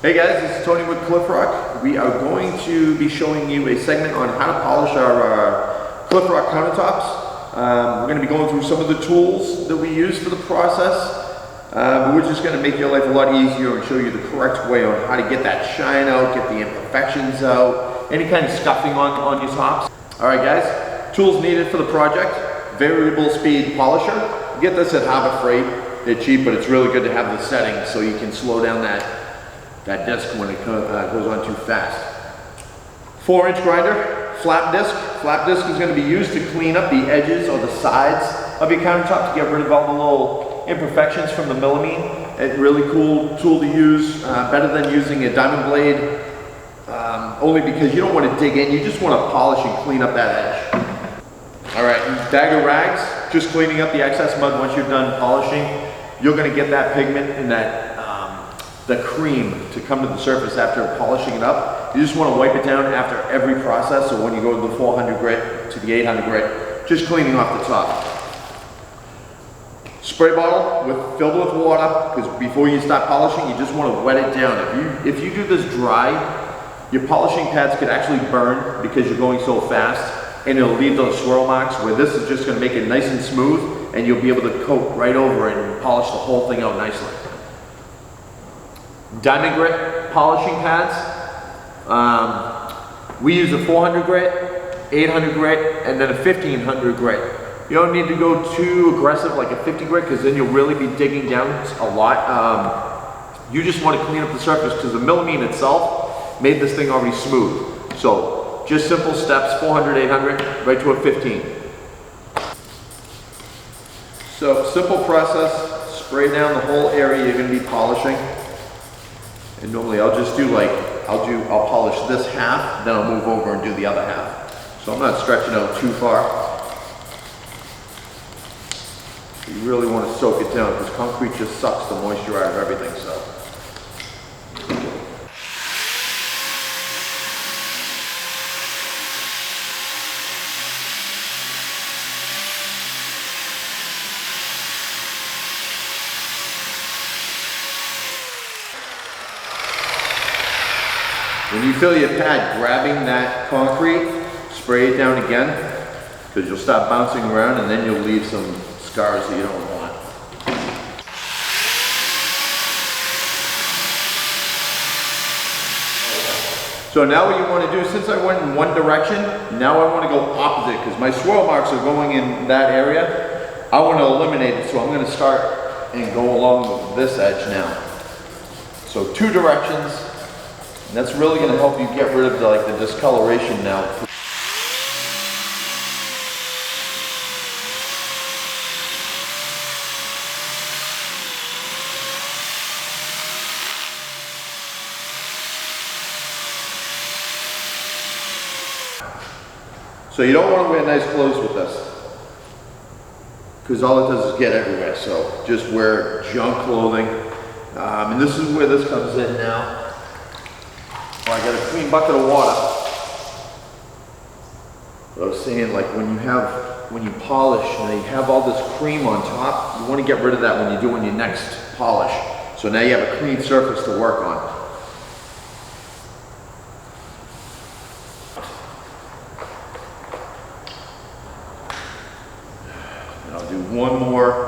Hey guys, this is Tony with ClifRock. We are going to be showing you a segment on how to polish our ClifRock countertops. We're going to be going through some of the tools that we use for the process. But we're just going to make your life a lot easier and show you the correct way on how to get that shine out, get the imperfections out, any kind of scuffing on your tops. Alright guys, tools needed for the project: variable speed polisher. Get this at Harbor Freight. They're cheap, but it's really good to have the settings so you can slow down that disc when it goes on too fast. 4-inch grinder, flap disc. Flap disc is going to be used to clean up the edges or the sides of your countertop to get rid of all the little imperfections from the melamine. It's a really cool tool to use, better than using a diamond blade, only because you don't want to dig in, you just want to polish and clean up that edge. Alright, bag of rags, just cleaning up the excess mud once you're done polishing. You're going to get that pigment and that the cream to come to the surface after polishing it up. You just want to wipe it down after every process, so when you go to the 400 grit to the 800 grit, just cleaning off the top. Spray bottle filled with water, because before you start polishing, you just want to wet it down. If you do this dry, your polishing pads could actually burn because you're going so fast, and it'll leave those swirl marks, where this is just going to make it nice and smooth, and you'll be able to coat right over it and polish the whole thing out nicely. Diamond grit polishing pads. We use a 400 grit, 800 grit, and then a 1500 grit. You don't need to go too aggressive like a 50 grit, because then you'll really be digging down a lot. You just want to clean up the surface, because the melamine itself made this thing already smooth. So just simple steps: 400, 800, right to a 15. So simple process: spray down the whole area you're going to be polishing. And normally I'll just do I'll polish this half, then I'll move over and do the other half. So I'm not stretching out too far. You really want to soak it down, because concrete just sucks the moisture out of everything. So. When you fill your pad, grabbing that concrete, spray it down again, because you'll start bouncing around and then you'll leave some scars that you don't want. So now what you want to do, since I went in one direction, now I want to go opposite, because my swirl marks are going in that area. I want to eliminate it, so I'm going to start and go along this edge now. So two directions. And that's really going to help you get rid of the discoloration now. So you don't want to wear nice clothes with this, because all it does is get everywhere. So just wear junk clothing. And this is where this comes in now. I got a clean bucket of water. But I was saying, like when you polish and you have all this cream on top, you want to get rid of that when you're doing your next polish. So now you have a clean surface to work on. And I'll do one more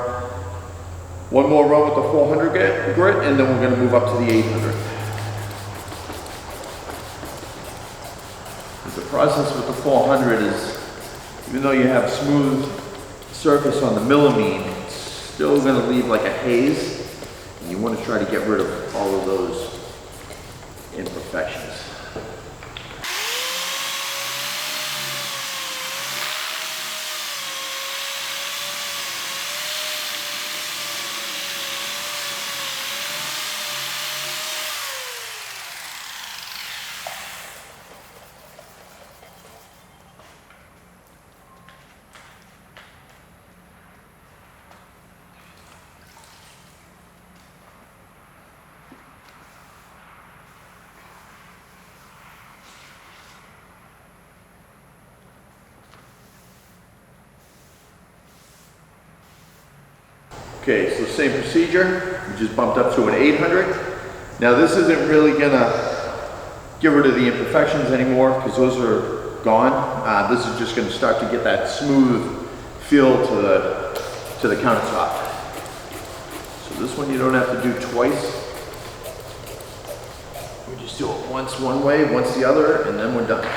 run with the 400 grit, and then we're going to move up to the 800. The process with the 400 is, even though you have smooth surface on the melamine, it's still going to leave like a haze, and you want to try to get rid of all of those imperfections. Okay, so same procedure. We just bumped up to an 800. Now this isn't really gonna get rid of the imperfections anymore because those are gone. This is just gonna start to get that smooth feel to the countertop. So this one you don't have to do twice. We just do it once one way, once the other, and then we're done.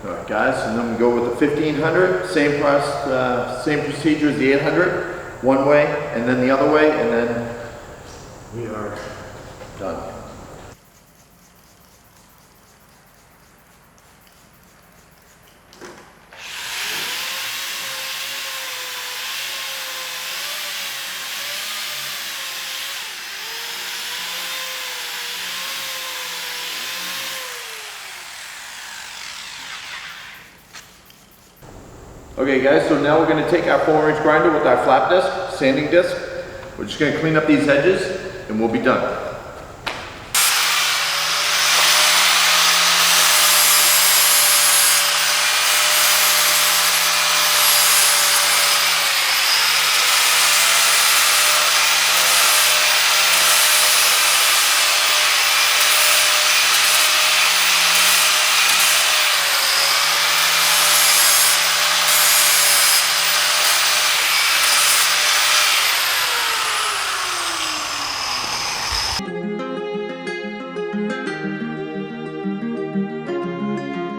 Alright guys, and then we go with the 1500, same procedure as the 800, one way and then the other way, and then we are done. Okay guys, so now we're going to take our 4-inch grinder with our flap disc, sanding disc. We're just going to clean up these edges and we'll be done. Thank you.